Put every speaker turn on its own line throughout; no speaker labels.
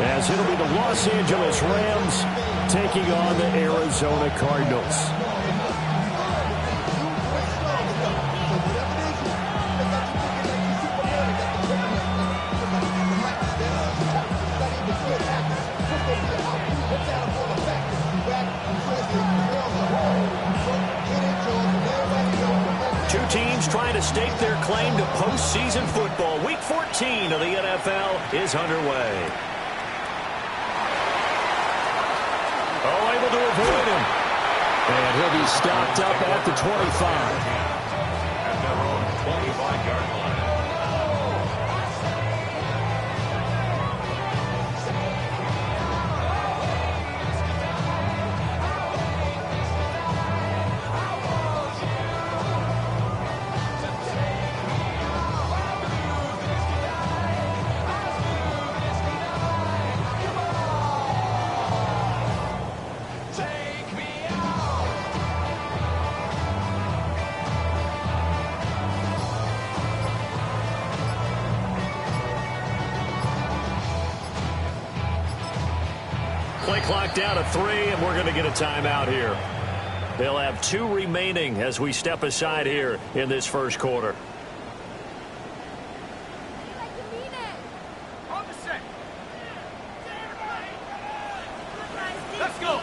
as it'll be the Los Angeles Rams taking on the Arizona Cardinals. Two teams trying to stake their claim to postseason football. Week 14 of the NFL is underway. Oh, able to avoid him. And he'll be stopped up at the 25.
At their own 25-yard line.
Play clock down to 3, and we're going to get a timeout here. They'll have 2 remaining as we step aside here in this first quarter.
Let's go.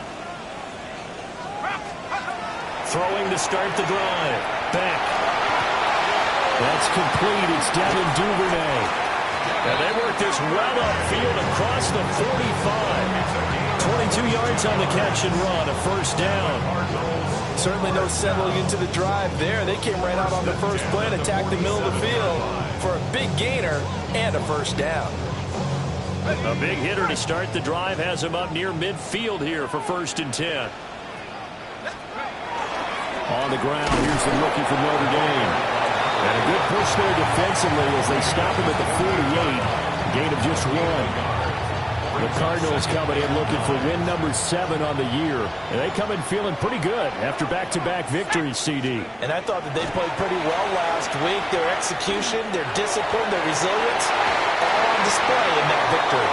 Throwing to start the drive. Back. That's complete. It's Devin Duvernay. And they work this well upfield across the 45. 22 yards on the catch and run, a first down.
Certainly no settling into the drive there. They came right out on the first play and attacked the middle of the field for a big gainer and a first down.
A big hitter to start the drive has him up near midfield here for 1st and 10. On the ground, here's the rookie from Notre Dame. And a good push there defensively as they stop him at the 48. Gain of just 1. The Cardinals coming in looking for win number 7 on the year. And they come in feeling pretty good after back-to-back victories, CD.
And I thought that they played pretty well last week. Their execution, their discipline, their resilience, all on display in that victory.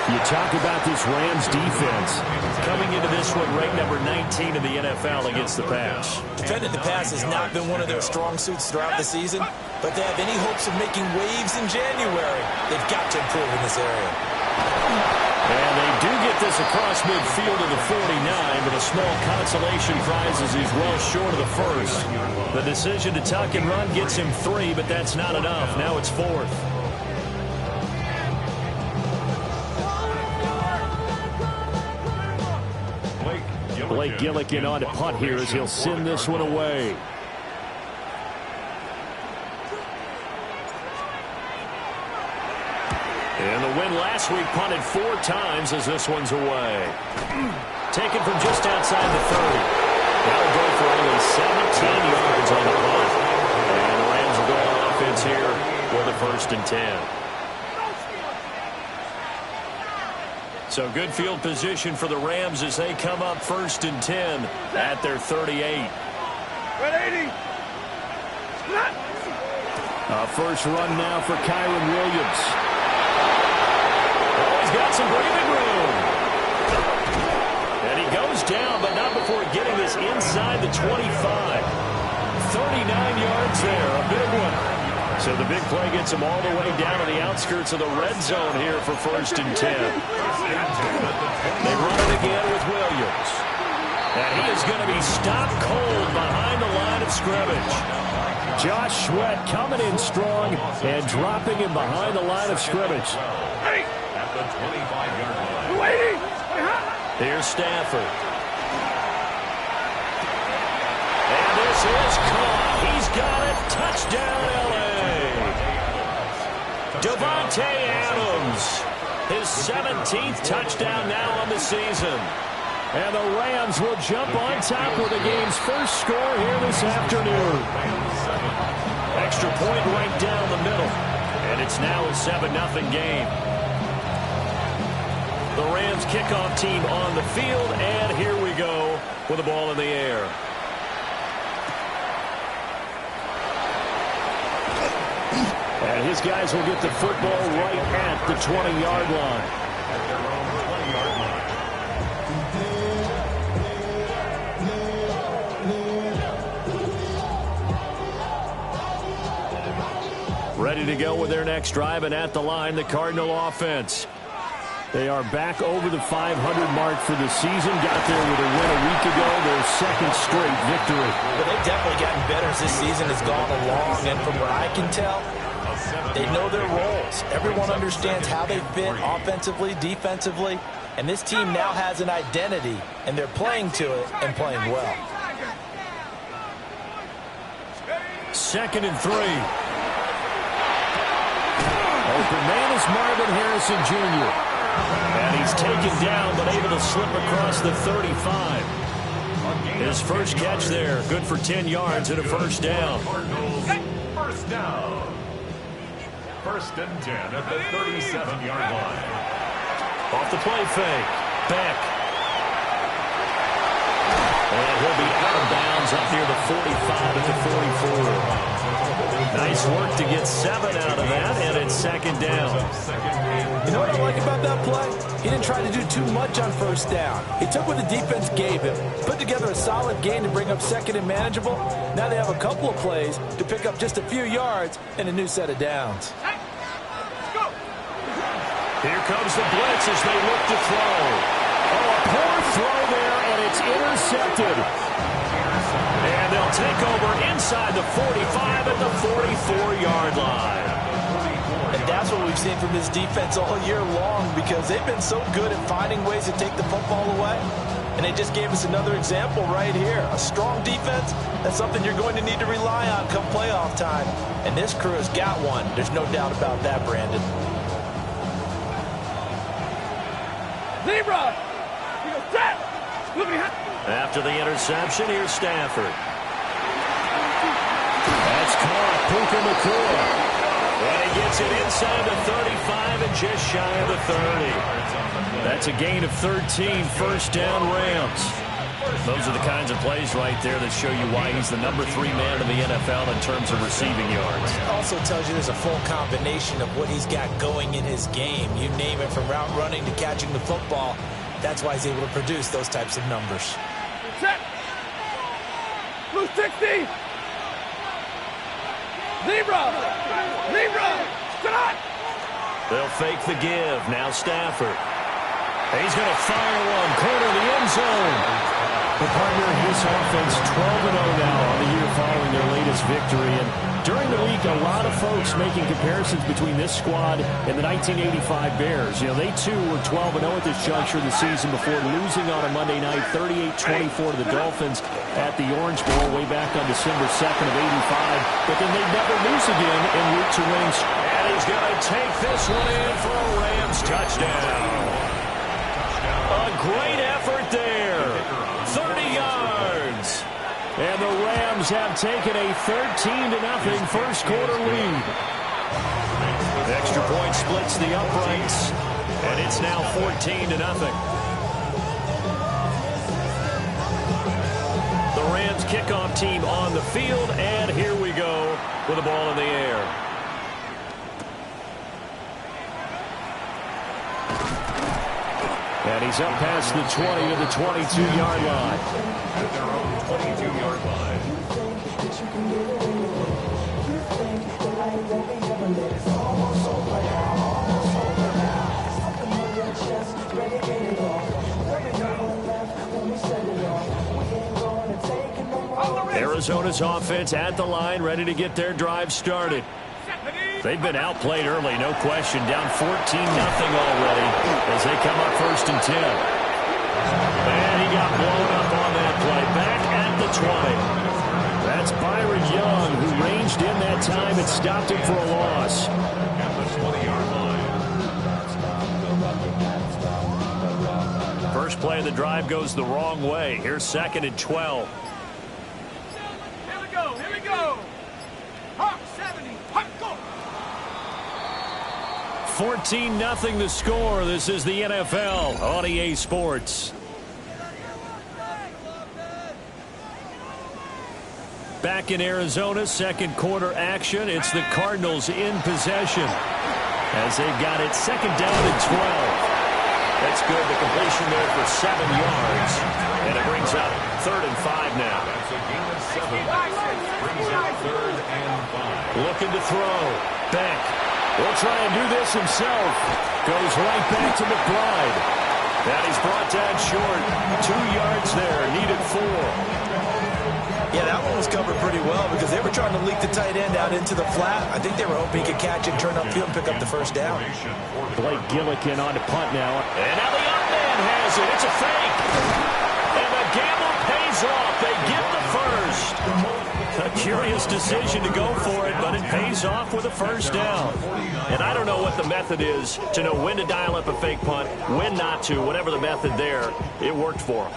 You talk about this Rams defense coming into this one ranked number 19 in the NFL against the pass.
Defending the pass has not been one of their strong suits throughout the season, but they have any hopes of making waves in January. They've got to improve in this area.
And they do get this across midfield to the 49, but a small consolation prize as he's well short of the first. The decision to tuck and run gets him 3, but that's not enough. Now it's 4th. Blake Gillikin on to punt here as he'll send this one away. And the win last week punted 4 times as this one's away. Taken from just outside the 30. That'll go for only 17 yards on the punt. And the Rams will go on offense here for the 1st and 10. So good field position for the Rams as they come up 1st and 10 at their 38. First run now for Kyron Williams. Oh, he's got some breathing room. And he goes down, but not before getting this inside the 25. 39 yards there, a big one. So the big play gets him all the way down to the outskirts of the red zone here for 1st and 10. They run it again with Williams. And he is going to be stopped cold behind the line of scrimmage. Josh Sweat coming in strong and dropping him behind the line of scrimmage.
At the 25-yard line.
Here's Stafford. And this is caught. He's got it. Touchdown, L.A. Devontae Adams. His 17th touchdown now on the season. And the Rams will jump on top with the game's first score here this afternoon. Extra point right down the middle. And it's now a 7-0 game. The Rams kickoff team on the field. And here we go with the ball in the air. And his guys will get the football right at the 20-yard line.
at their own 20-yard line.
Ready to go with their next drive, and at the line, the Cardinal offense. They are back over the 500 mark for the season. Got there with a win a week ago, their second straight victory.
Well, they've definitely gotten better as this season has gone along, and from what I can tell, they know their roles. Everyone understands how they fit offensively, defensively, and this team now has an identity, and they're playing to it and playing well.
2nd and 3. Open man is Marvin Harrison Jr. And he's taken down, but able to slip across the 35. His first catch there, good for 10 yards and a first down.
First down. 1st and 10 at the 37-yard line.
Off the play fake. Beck. And he'll be out of bounds up near the 45 at the 44. Nice work to get 7 out of that, and it's 2nd down.
You know what I like about that play? He didn't try to do too much on 1st down. He took what the defense gave him, put together a solid game to bring up 2nd and manageable. Now they have a couple of plays to pick up just a few yards and a new set of downs.
Here comes the blitz as they look to throw. Oh, a poor throw there, and it's intercepted. And they'll take over inside the 45 at the 44-yard line.
And that's what we've seen from this defense all year long, because they've been so good at finding ways to take the football away. And they just gave us another example right here. A strong defense, that's something you're going to need to rely on come playoff time. And this crew has got one. There's no doubt about that, Brandon.
Zebra! You go set! Look behind.
After the interception, here's Stafford. That's caught. Puka Nacua. And he gets it inside the 35 and just shy of the 30. That's a gain of 13, 1st down Rams. Those are the kinds of plays right there that show you why he's the number 3 man in the NFL in terms of receiving yards.
It also tells you there's a full combination of what he's got going in his game. You name it, from route running to catching the football. That's why he's able to produce those types of numbers.
Set! Blue 60! Zebra! Zebra! Shot!
They'll fake the give. Now Stafford. He's going to fire one. Corner of the end zone. The partner in this offense 12-0 now on the year following their latest victory. And during the week, a lot of folks making comparisons between this squad and the 1985 Bears. You know, they too were 12-0 at this juncture of the season before losing on a Monday night 38-24 to the Dolphins at the Orange Bowl way back on December 2nd of 85. But then they never lose again en route to winning. And he's going to take this one in for a Rams touchdown. A great effort there. 30 yards. And the Rams have taken a 13-0 first quarter lead. Extra point splits the uprights. And it's now 14-0. The Rams kickoff team on the field. And here we go with the ball in the air. And he's up past the 20 to the 22-yard line.
At their own 22-yard line.
Arizona's offense at the line, ready to get their drive started. They've been outplayed early, no question. Down 14-0 already as they come up 1st and 10. And he got blown up on that play. Back at the 20. That's Byron Young, who ranged in that time and stopped him for a loss.
At the 20-yard line.
First play of the drive goes the wrong way. Here's 2nd and 12.
Here we go, here we go! Hawk 70, Hawk go!
14-0 the score. This is the NFL on EA Sports. Back in Arizona, second quarter action. It's the Cardinals in possession as they've got it 2nd down and 12. good. The completion there for 7 yards. And it brings up 3rd and 5 now.
That's a gain of 7. Brings up 3rd and 5.
Looking to throw. Beck will try and do this himself. Goes right back to McBride. That is brought down short. 2 yards there. Needed 4.
Yeah, that one was covered pretty well because they were trying to leak the tight end out into the flat. I think they were hoping he could catch it, turn upfield, and pick up the first down.
Blake Gillikin on to punt now. And now the young man has it. It's a fake. And the gamble pays off. They get the first. A curious decision to go for it, but it pays off with a first down. And I don't know what the method is to know when to dial up a fake punt, when not to. Whatever the method there, it worked for him.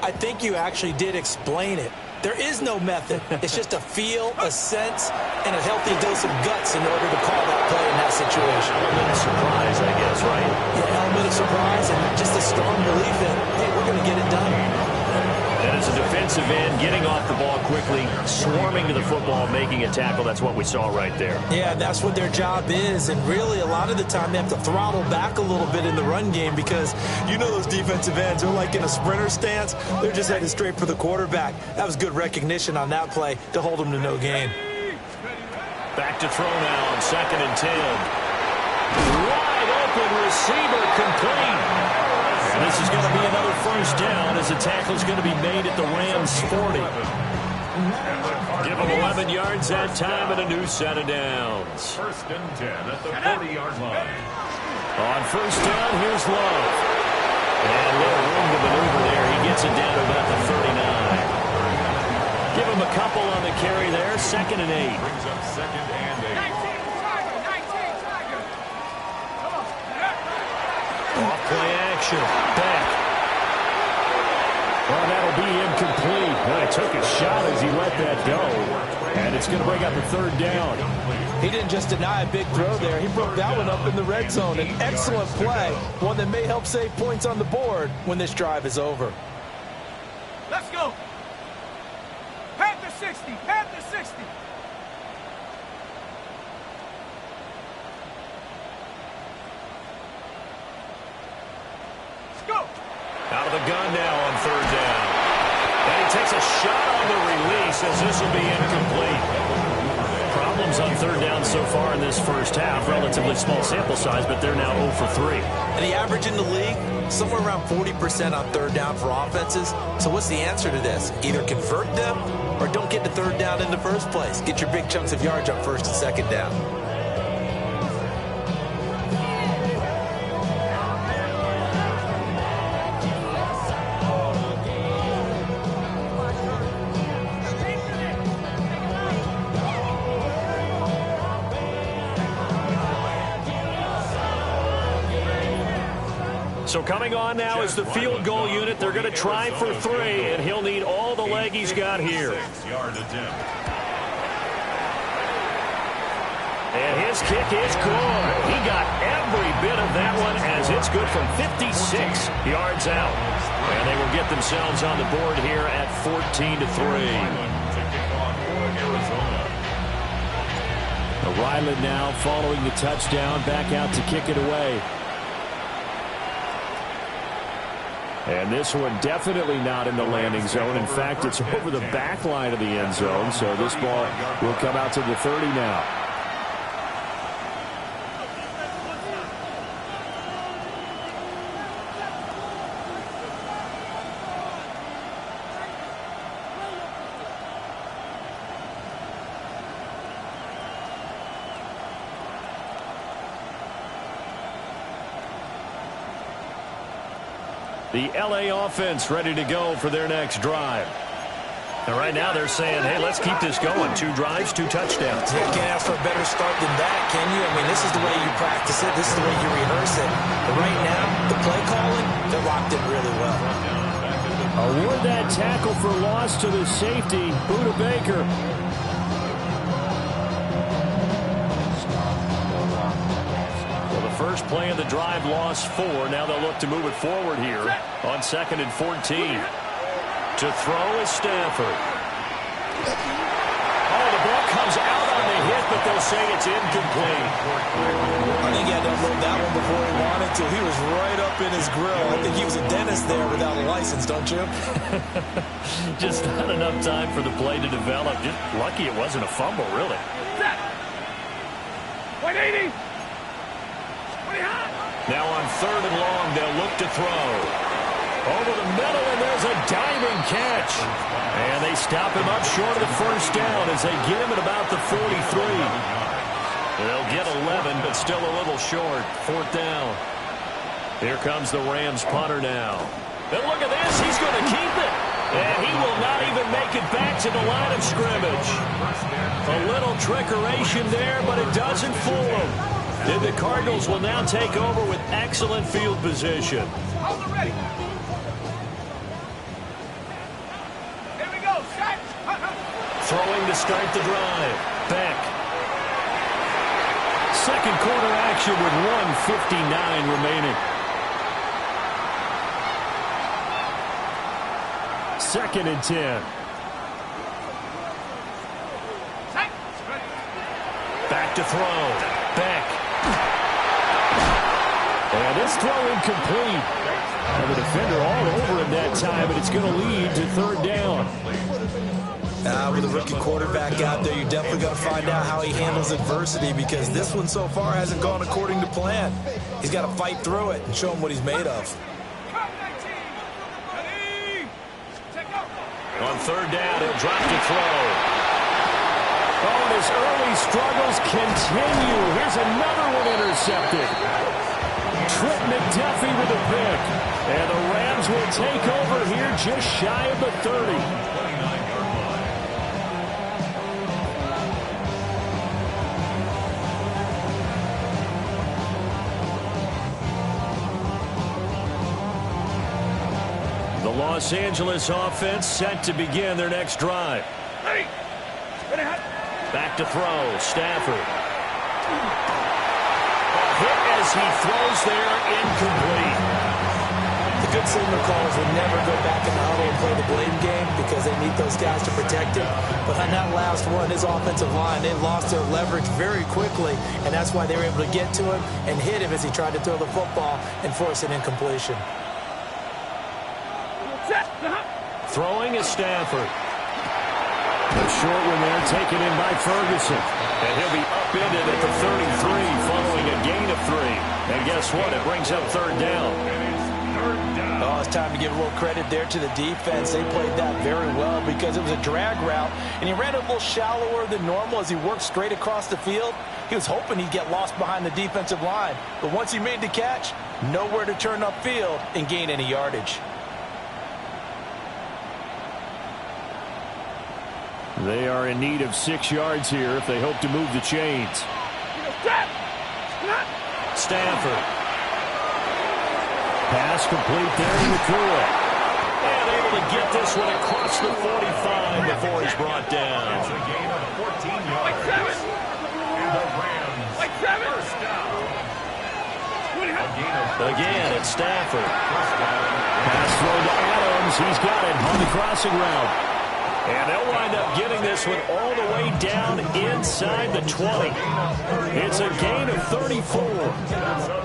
I think you actually did explain it. There is no method. It's just a feel, a sense, and a healthy dose of guts in order to call that play in that situation.
Element of surprise, I guess, right?
Yeah, element of surprise and just a strong belief in, hey, we're going to get it done.
And as a defensive end, getting off the ball quickly, swarming to the football, making a tackle, that's what we saw right there.
Yeah, that's what their job is, and really a lot of the time they have to throttle back a little bit in the run game because you know those defensive ends are like in a sprinter stance. They're just headed straight for the quarterback. That was good recognition on that play to hold them to no gain.
Back to throw now on 2nd and 10. Wide open receiver complete. And this is going to be another first down as the tackle is going to be made at the Rams 40. Give them 11 yards that time and a new set of downs.
1st and 10 at the 40-yard line.
On first down, here's Love. And a little room to maneuver there. He gets it down to about the 39. Give him a couple on the carry there. 2nd and 8.
Brings up 2nd and 8.
Off-play action. Back. Well, that'll be incomplete. Well, he took a shot as he let that go. And it's going to bring up a 3rd down.
He didn't just deny a big throw there. He broke that one up in the red zone. An excellent play. One that may help save points on the board when this drive is over.
Let's go. Panther 60. Panther 60.
Out of the gun now on 3rd down. And he takes a shot on the release as this will be incomplete. Problems on 3rd down so far in this first half. Relatively small sample size, but they're now 0 for 3.
And the average in the league, somewhere around 40% on 3rd down for offenses. So what's the answer to this? Either convert them or don't get to 3rd down in the first place. Get your big chunks of yards on 1st and 2nd down.
So coming on now is the field goal unit. They're going to try for 3, and he'll need all the leg he's got here.
6-yard attempt.
And his kick is good. He got every bit of that one as it's good from 56 yards out. And they will get themselves on the board here at 14-3.
To kick off for Arizona.
Ryland now following the touchdown, back out to kick it away. And this one definitely not in the landing zone. In fact, it's over the back line of the end zone. So this ball will come out to the 30 now. The LA offense ready to go for their next drive. And right now they're saying, hey, let's keep this going. 2 drives, 2 touchdowns.
Yeah, can't ask for a better start than that, can you? I mean, this is the way you practice it. This is the way you rehearse it. But right now, the play calling, they're locked in really well.
Award that tackle for loss to the safety, Buda Baker. First play of the drive, lost 4. Now they'll look to move it forward here on 2nd and 14. To throw is Stafford. Oh, the ball comes out on the hit, but they'll say it's incomplete.
I think he had to unload that one before he wanted to. He was right up up in his grill. I think he was a dentist there without a license, don't you?
Just not enough time for the play to develop. Just lucky it wasn't a fumble, really.
180.
Now on 3rd and long, they'll look to throw. Over the middle, and there's a diving catch. And they stop him up short of the first down as they get him at about the 43. They'll get 11, but still a little short. 4th down. Here comes the Rams punter now. And look at this. He's going to keep it. And he will not even make it back to the line of scrimmage. A little trickeration there, but it doesn't fool him. And the Cardinals will now take over with excellent field position.
Hold it ready. Here we go. Set.
Throwing to start the drive. Beck. Second quarter action with 1:59 remaining. 2nd and 10. Back to throw. Beck. And this throw incomplete. And the defender all over him that time, but it's going to lead to 3rd down.
With a rookie quarterback out there, you're definitely going to find out how he handles adversity, because this one so far hasn't gone according to plan. He's got to fight through it and show him what he's made of.
On 3rd down, he'll drop to throw. Oh, and his early struggles continue. Here's another one intercepted. Trent McDuffie with a pick. And the Rams will take over here just shy of the 30. The Los Angeles offense set to begin their next drive. Back to throw. Stafford. Hit as he throws there, incomplete.
The good signal callers will never go back in the huddle and play the blame game, because they need those guys to protect him. But on that last one, his offensive line, they lost their leverage very quickly, and that's why they were able to get to him and hit him as he tried to throw the football and force an incompletion.
Throwing is Stafford. A short one there, taken in by Ferguson. And he'll be upended at the 33 following a gain of 3. And guess what? It brings up 3rd down.
Oh, it's time to give a little credit there to the defense. They played that very well, because it was a drag route, and he ran a little shallower than normal as he worked straight across the field. He was hoping he'd get lost behind the defensive line. But once he made the catch, nowhere to turn upfield and gain any yardage.
They are in need of 6 yards here if they hope to move the chains. Stafford. Pass complete there to McCoy. And able to get this one across the 45 before he's brought down.
It's a gain of 14 yards. And the Rams first down.
Again, it's Stafford. Pass throw to Adams. He's got it on the crossing route. And they'll wind up getting this one all the way down inside the 20. It's a gain of 34.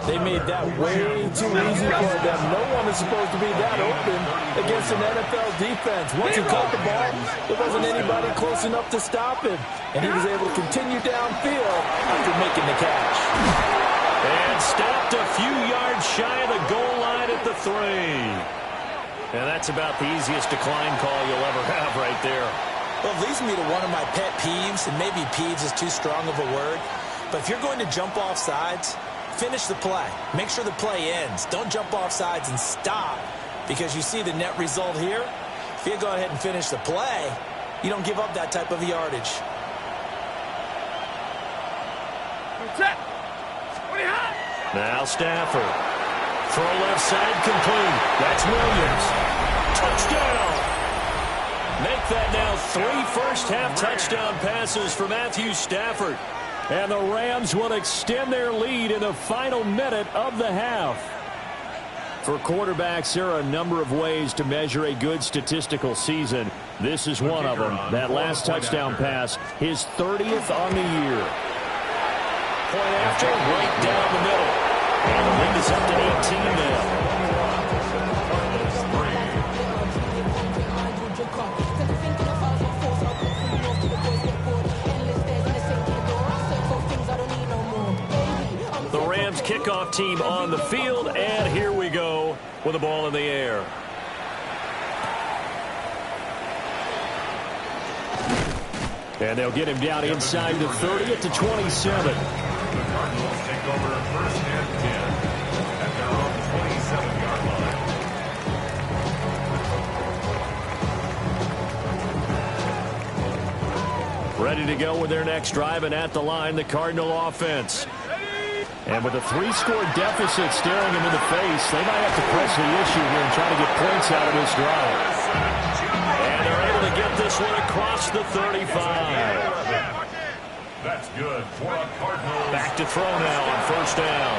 They made that way too easy for them. No one is supposed to be that open against an NFL defense. Once he caught the ball, there wasn't anybody close enough to stop him. And he was able to continue downfield after making the catch.
And stopped a few yards shy of the goal line at the 3. And that's about the easiest decline call you'll ever have right there.
Well, it leads me to one of my pet peeves, and maybe peeves is too strong of a word, but if you're going to jump off sides, finish the play. Make sure the play ends. Don't jump off sides and stop, because you see the net result here. If you go ahead and finish the play, you don't give up that type of yardage.
Now Stafford. Throw left side complete. That's Williams. Touchdown. Make that now 3 first-half touchdown passes for Matthew Stafford. And the Rams will extend their lead in the final minute of the half. For quarterbacks, there are a number of ways to measure a good statistical season. This is one of them. That last touchdown pass, his 30th on the year. Point after, right down the middle. And the lead is up to 18 now. team on the field, and here we go with the ball in the air. And they'll get him down inside the 30 at the 27.
The Cardinals take over first and 10 at their own 27-yard line.
Ready to go with their next drive, and at the line, the Cardinal offense. And with a 3-score deficit staring them in the face, they might have to press the issue here and try to get points out of this drive. And they're able to get this one across the 35.
That's good for a Cardinals.
Back to throw now on first down.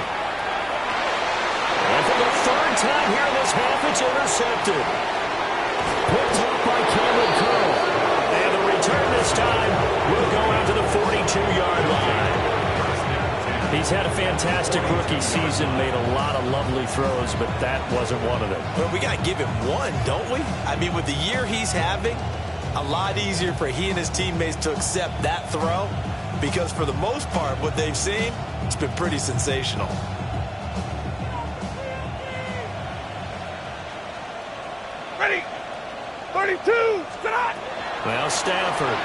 And for the third time here in this half, it's intercepted. Picked up by Cameron Curl. And the return this time will go out to the 42-yard line. He's had a fantastic rookie season, made a lot of lovely throws, but that wasn't one of them.
But we got to give him one, don't we? I mean, with the year he's having, a lot easier for he and his teammates to accept that throw, because for the most part, what they've seen, it's been pretty sensational.
Ready? 32, start!
Well, Stafford,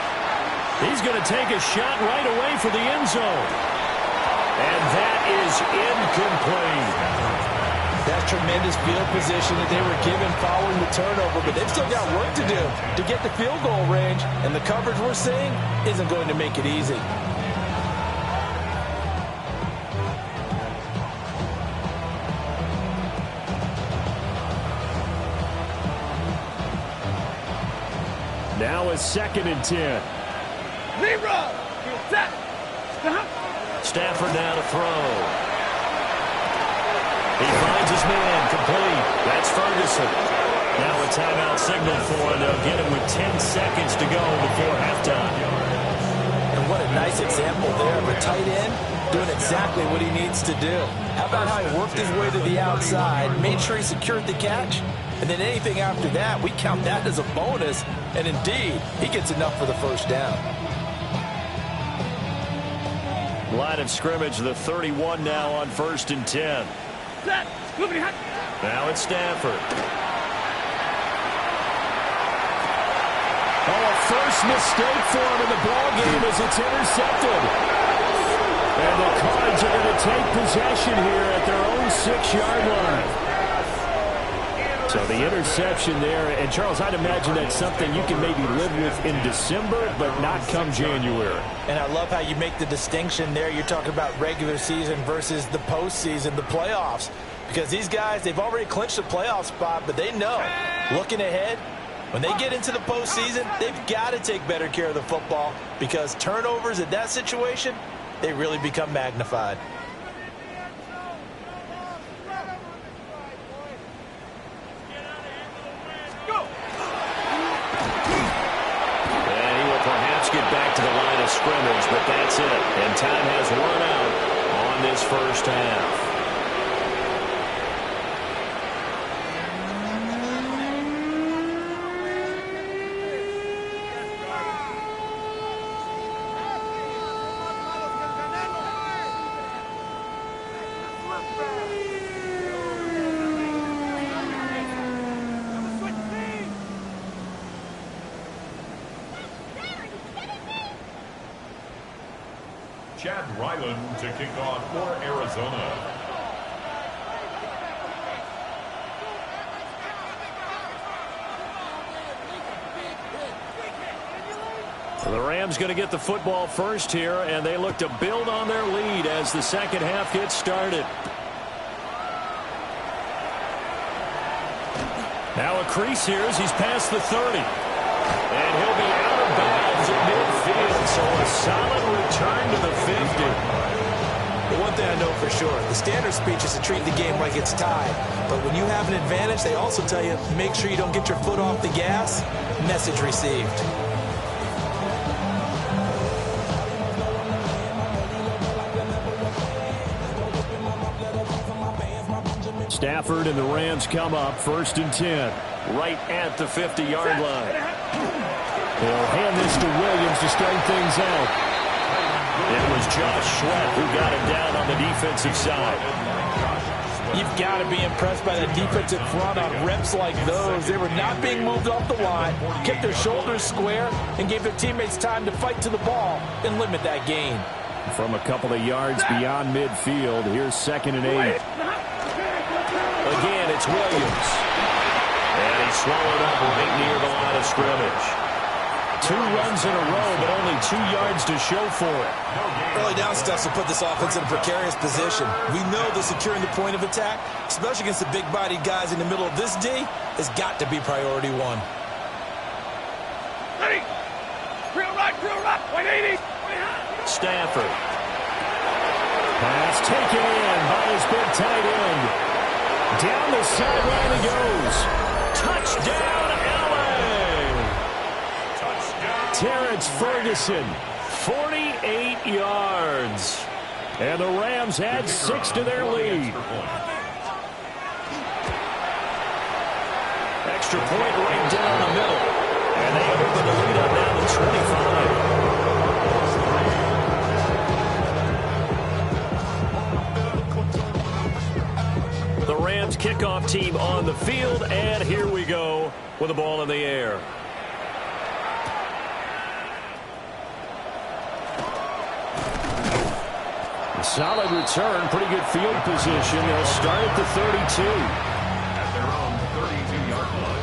he's going to take a shot right away for the end zone. And that is incomplete.
That's tremendous field position that they were given following the turnover, but they've still got work to do to get the field goal range, and the coverage we're seeing isn't going to make it easy.
Now it's 2nd and 10.
Libra! Set! Stop!
Stafford now to throw. He finds his man, complete. That's Ferguson. Now a timeout signal for him. They'll get him with 10 seconds to go before halftime.
And what a nice example there of a tight end doing exactly what he needs to do. How about how he worked his way to the outside, made sure he secured the catch, and then anything after that, we count that as a bonus, and indeed, he gets enough for the first down.
Line of scrimmage, the 31 now on 1st and 10.
Set!
Now it's Stafford. Oh, a first mistake for him in the ballgame as it's intercepted. And the Cards are going to take possession here at their own 6-yard line. So the interception there, and Charles, I'd imagine that's something you can maybe live with in December, but not come January.
And I love how you make the distinction there. You're talking about regular season versus the postseason, the playoffs. Because these guys, they've already clinched the playoff spot, but they know, looking ahead, when they get into the postseason, they've got to take better care of the football, because turnovers in that situation, they really become magnified.
Get back to the line of scrimmage, but that's it. And time has run out on this first half.
Chad Ryland to kick off for Arizona.
So the Rams going to get the football first here, and they look to build on their lead as the second half gets started. Now a crease here as he's past the 30. And he'll be out of bounds at midfield, so a solid return to the 50.
Well, one thing I know for sure, the standard speech is to treat the game like it's tied. But when you have an advantage, they also tell you, make sure you don't get your foot off the gas. Message received.
Stafford and the Rams come up 1st and 10, right at the 50-yard line. They'll hand this to Williams to start things out. It was Josh Sweat who got him down on the defensive side.
You've got to be impressed by the defensive front on reps like those. They were not being moved off the line, kept their shoulders square, and gave their teammates time to fight to the ball and limit that gain.
From a couple of yards beyond midfield, here's 2nd and 8. Again, it's Williams. And he's swallowed up right near the line of scrimmage. 2 runs in a row, but only 2 yards to show for it.
Early down steps will put this offense in a precarious position. We know that securing the point of attack, especially against the big-bodied guys in the middle of this D, has got to be priority 1.
Ready? Real right, 180.
Stafford. Pass taken in by his big tight end. Down the sideline he goes. Touchdown, LA! Terrence Ferguson, 48 yards. And the Rams add 6 to their lead. Extra point right down the middle. And they open the lead up now to 25. The Rams kickoff team on the field, and here we go with the ball in the air. A solid return, pretty good field position. They'll start at the 32.
At their own 32-yard line.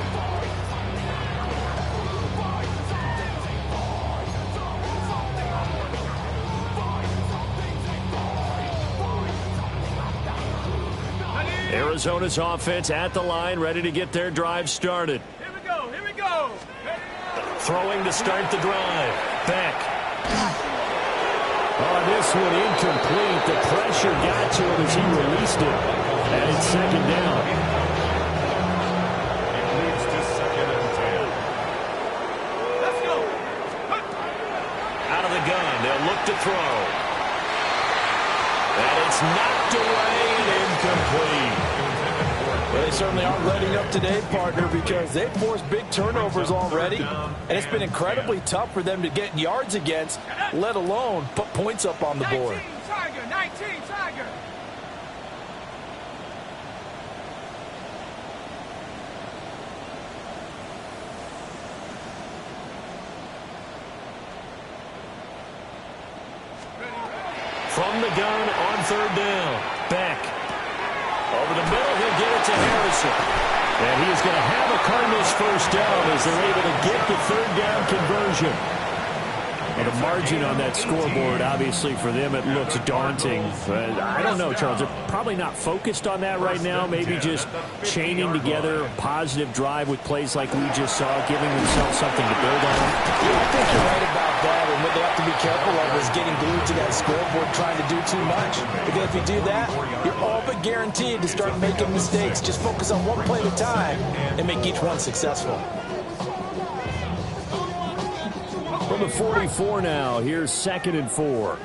Arizona's offense at the line, ready to get their drive started.
Here we go, here we go.
Throwing to start the drive. Beck. Oh, this one incomplete. The pressure got to him as he released it. And it's 2nd down.
It leads to 2nd and 10.
Let's go.
Out of the gun, they'll look to throw. And it's knocked away and incomplete.
Well, they certainly aren't letting up today, partner, because they've forced big turnovers already, and it's been incredibly tough for them to get yards against, let alone put points up on the board.
19 Tiger, 19 Tiger.
From the gun on 3rd down. Beck. Over the middle, he'll get it to Harrison. And he is going to have a Cardinals first down as they're able to get the 3rd down conversion. Well, the margin on that scoreboard, obviously, for them, it looks daunting. But I don't know, Charles. They're probably not focused on that right now. Maybe just chaining together a positive drive with plays like we just saw, giving themselves something to build on.
Yeah, I think you're right about that. And what they have to be careful of is getting glued to that scoreboard trying to do too much. Because if you do that, you're all but guaranteed to start making mistakes. Just focus on one play at a time and make each one successful.
From the 44 now, here's 2nd and 4.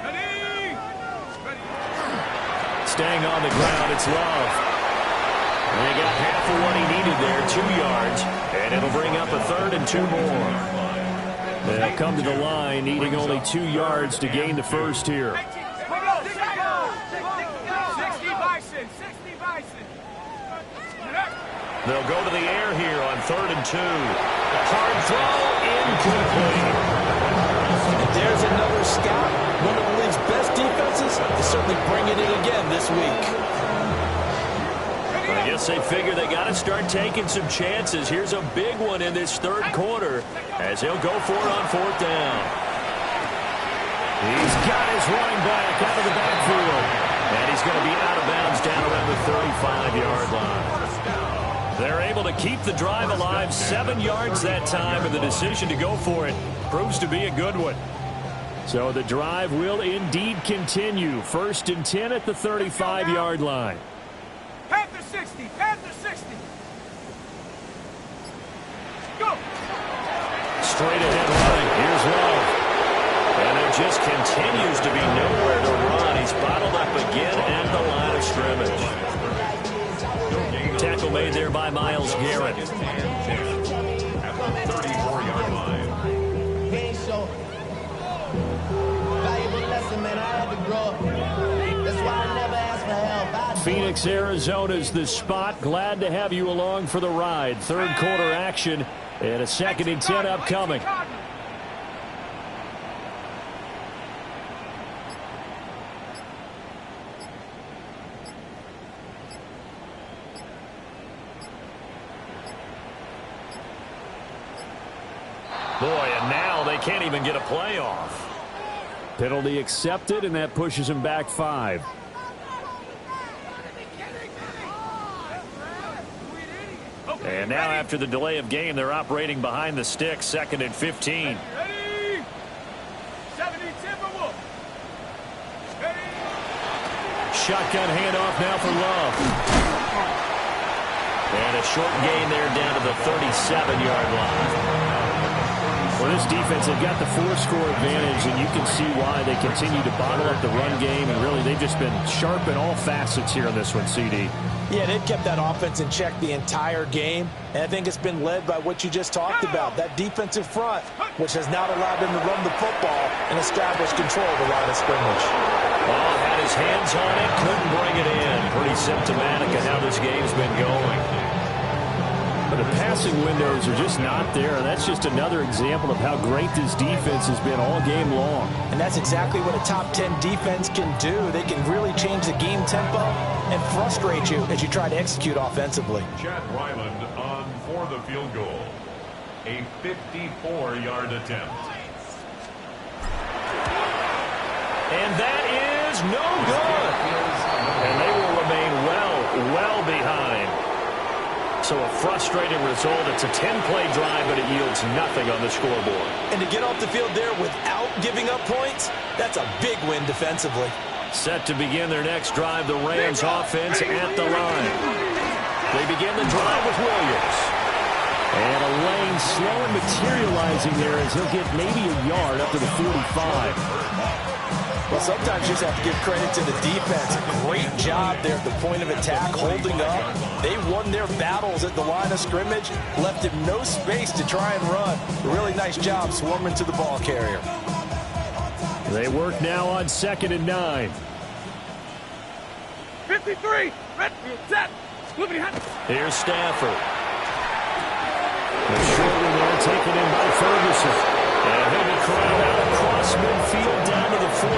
Ready?
Staying on the ground, it's Love. And they got half of what he needed there, 2 yards. And it'll bring up a 3rd and 2 more. They'll come to the line, needing only 2 yards to gain the first here.
60 Bison, 60 Bison.
They'll go to the air here on 3rd and 2. Hard throw, incomplete.
And there's another scout. One of the league's best defenses is certainly bringing it again this week.
I guess they figure they got to start taking some chances. Here's a big one in this 3rd quarter as he'll go for it on 4th down. He's got his running back out of the backfield. And he's going to be out of bounds down around the 35-yard line. They're able to keep the drive alive, 7 yards that time, and the decision to go for it proves to be a good one. So the drive will indeed continue. 1st and 10 at the 35-yard line.
Panther 60, Panther 60. Go.
Straight ahead running. Here's Love. And there just continues to be nowhere to run. He's bottled up again at the line of scrimmage. Tackle made there by Myles Garrett.
At the 34-yard line.
Valuable lesson, man. I had to grow up. That's why I never asked for help. I
Phoenix, Arizona's the spot. Glad to have you along for the ride. Third quarter action and a 2nd and 10 upcoming. Boy, and now they can't even get a play off. Penalty accepted, and that pushes him back 5. And now after the delay of game, they're operating behind the sticks, 2nd and 15.
Ready? 70 Timberwolves. Ready?
Shotgun handoff now for Love. And a short gain there down to the 37-yard line. Well, this defense, they've got the 4-score advantage, and you can see why they continue to bottle up the run game, and really they've just been sharp in all facets here in this one, CD.
Yeah, they've kept that offense in check the entire game, and I think it's been led by what you just talked about, that defensive front, which has now allowed them to run the football and establish control of the line of scrimmage.
Well, had his hands on it, couldn't bring it in. Pretty symptomatic of how this game's been going. But the passing windows are just not there, and that's just another example of how great this defense has been all game long.
And that's exactly what a top 10 defense can do. They can really change the game tempo and frustrate you as you try to execute offensively.
Chad Ryland on for the field goal. A 54-yard attempt.
And that is no good. And they will remain well behind. So a frustrating result. It's a 10-play drive, but it yields nothing on the scoreboard.
And to get off the field there without giving up points, that's a big win defensively.
Set to begin their next drive, the Rams offense at the line. They begin the drive with Williams. And a lane slow and materializing there as he'll get maybe a yard up to the 45.
Well, sometimes you just have to give credit to the defense. Great job there at the point of attack, holding up. They won their battles at the line of scrimmage, left him no space to try and run. A really nice job swarming to the ball carrier.
They work now on 2nd and 9.
53. Redfield set.
Here's Stafford. The short one there taken in by Ferguson. And he'll be crowded out across midfield down to the 45.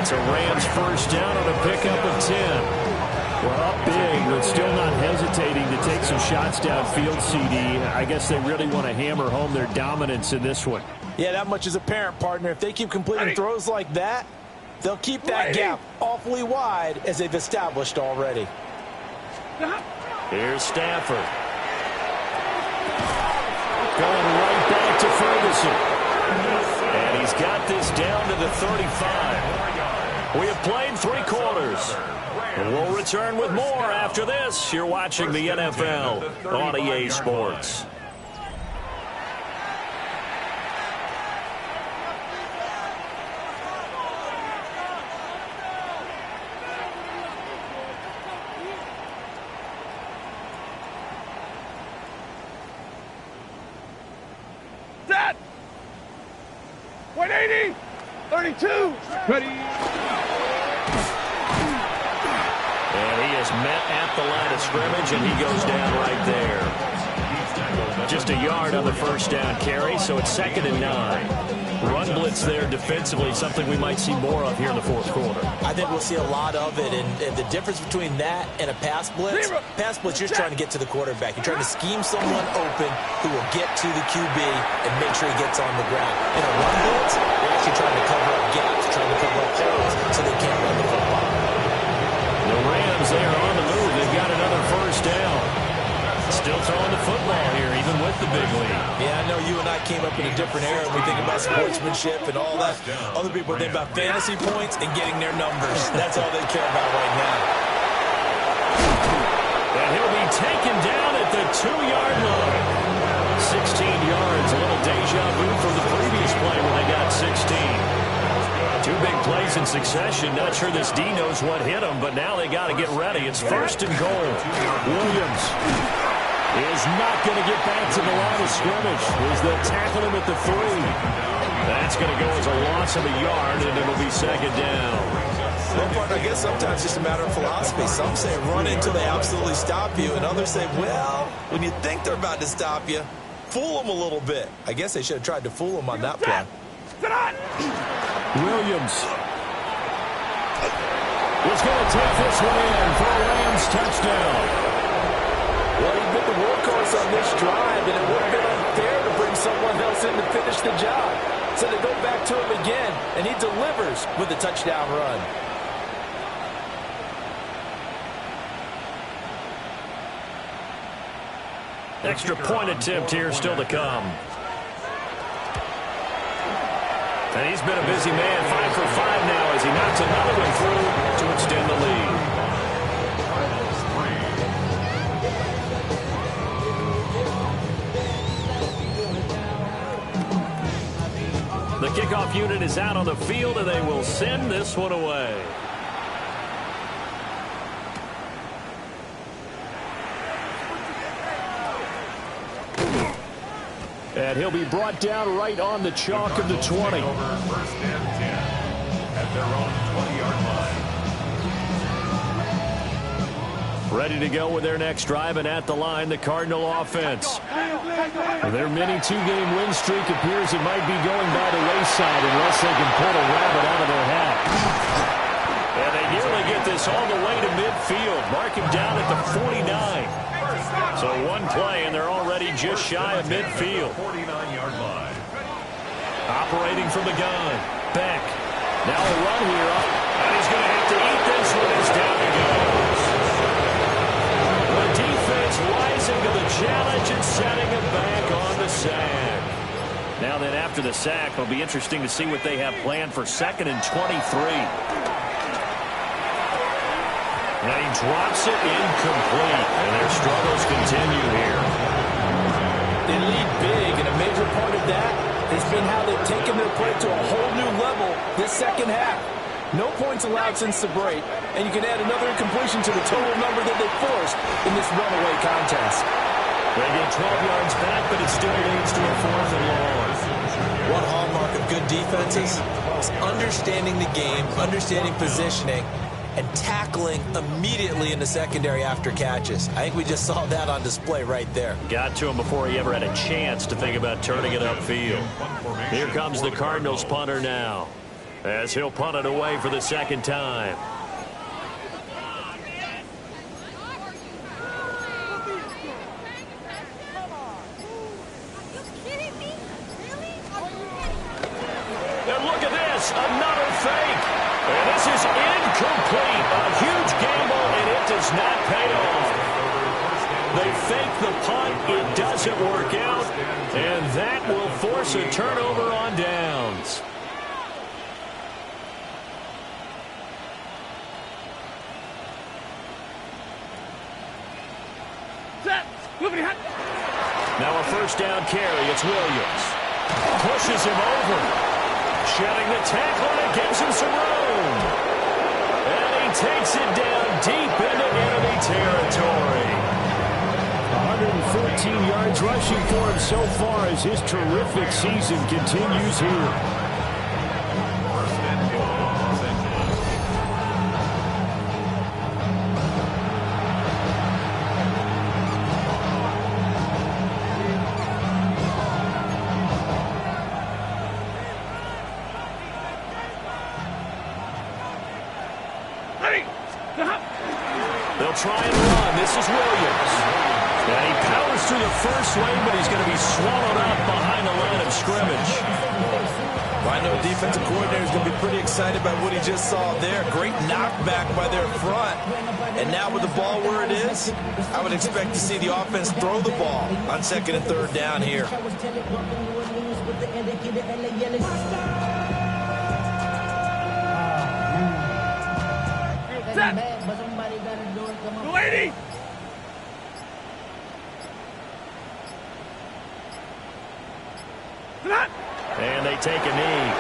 It's a Rams first down on a pickup of 10. We're up big, but still not hesitating to take some shots downfield, CD. I guess they really want to hammer home their dominance in this one.
Yeah, that much is apparent, partner. If they keep completing throws like that, they'll keep that gap awfully wide as they've established already.
Here's Stafford. Going right back to Ferguson. And he's got this down to the 35. We have played 3 quarters. And we'll return with more after this. You're watching the NFL on EA Sports.
Set. 180. 32. Ready.
And he is met at the line of scrimmage, and he goes down right there. Just a yard on the first down carry, so it's 2nd and 9. Run blitz there defensively, something we might see more of here in the 4th quarter.
I think we'll see a lot of it, and the difference between that and a pass blitz, you're trying to get to the quarterback. You're trying to scheme someone open who will get to the QB and make sure he gets on the ground. In a run blitz, you're actually trying to cover up gaps, trying to cover up holes so they can't run the football.
The Rams there on the move. They've got another first down. Still throwing the football here, even with the big lead.
Yeah, I know you and I came up in a different era. We think about sportsmanship and all that. Other people think about fantasy points and getting their numbers. That's all they care about right now.
And he'll be taken down at the 2-yard line. 16 yards, a little deja vu from the previous play when they got 16. 2 big plays in succession. Not sure this D knows what hit him, but now they got to get ready. It's 1st and goal. Williams is not going to get back to the line of scrimmage as they'll tackle him at the 3. That's going to go as a loss of a yard, and it'll be 2nd down.
Well, partner, I guess sometimes it's just a matter of philosophy. Some say run until they absolutely stop you, and others say, well, when you think they're about to stop you, fool them a little bit. I guess they should have tried to fool them on that play.
Williams is going to take this one in for a Rams touchdown.
Well, he's been the workhorse on this drive, and it would have been unfair to bring someone else in to finish the job. So they go back to him again, and he delivers with a touchdown run.
Extra point attempt here still to come. And he's been a busy man, 5 for 5 now as he knocks another one through to extend the lead. The kickoff unit is out on the field, and they will send this one away. And he'll be brought down right on the chalk of the 20.
First and 10 at their own 20-yard line.
Ready to go with their next drive, and at the line, the Cardinal offense. Their mini two-game win streak appears it might be going by the wayside unless they can pull a rabbit out of their hat. And they nearly get this all the way to midfield. Mark him down at the 49. So one play, and they're already just shy of midfield.
49-yard line.
Operating from the gun. Beck. Now a run here. And he's going to have to eat this one as down he goes. The defense rising to the challenge and setting it back on the sack. Now then, after the sack, it'll be interesting to see what they have planned for 2nd and 23. And he drops it incomplete, and their struggles continue here.
They lead big, and a major part of that has been how they've taken their play to a whole new level this second half. No points allowed since the break, and you can add another incompletion to the total number that they forced in this runaway contest.
They get 12 yards back, but it still leads to a 4th and long.
One hallmark of good defenses is understanding the game, understanding positioning, and tackling immediately in the secondary after catches. I think we just saw that on display right there.
Got to him before he ever had a chance to think about turning it upfield. Here comes the Cardinals punter now, as he'll punt it away for the 2nd time. And look at this, another fake. And this is incomplete. A huge gamble, and it does not pay off. They fake the punt. It doesn't work out. And that will force a turnover on downs. Now a 1st down carry. It's Williams. Pushes him over. Shedding the tackle, and it gives him some room. And he takes it down deep into enemy territory. 114 yards rushing for him so far as his terrific season continues here.
First and 10, Los Angeles.
They'll try and run. This is Williams. And he powers through the first lane, but he's going to be swallowed up behind the line of scrimmage.
Well, I know defensive coordinator is going to be pretty excited by what he just saw there. Great knockback by their front. And now with the ball where it is, I would expect to see the offense throw the ball on 2nd and 3rd down here.
Lady!
And they take a knee.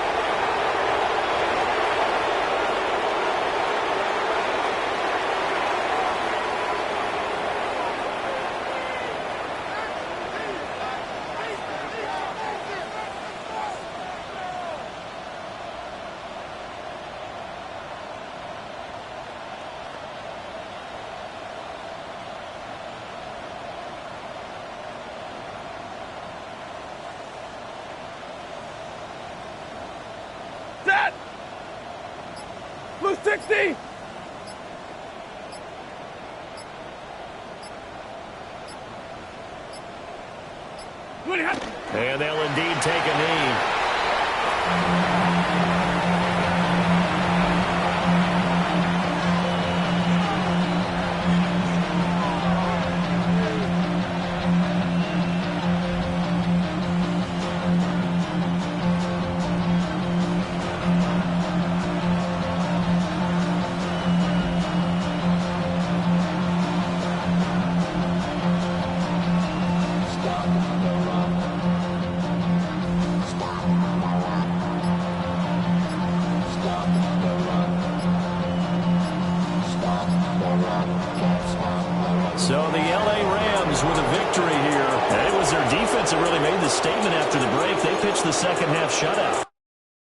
60.
And they'll indeed take a knee. So the LA Rams with a victory here. And it was their defense that really made the statement after the break. They pitched the second half shutout.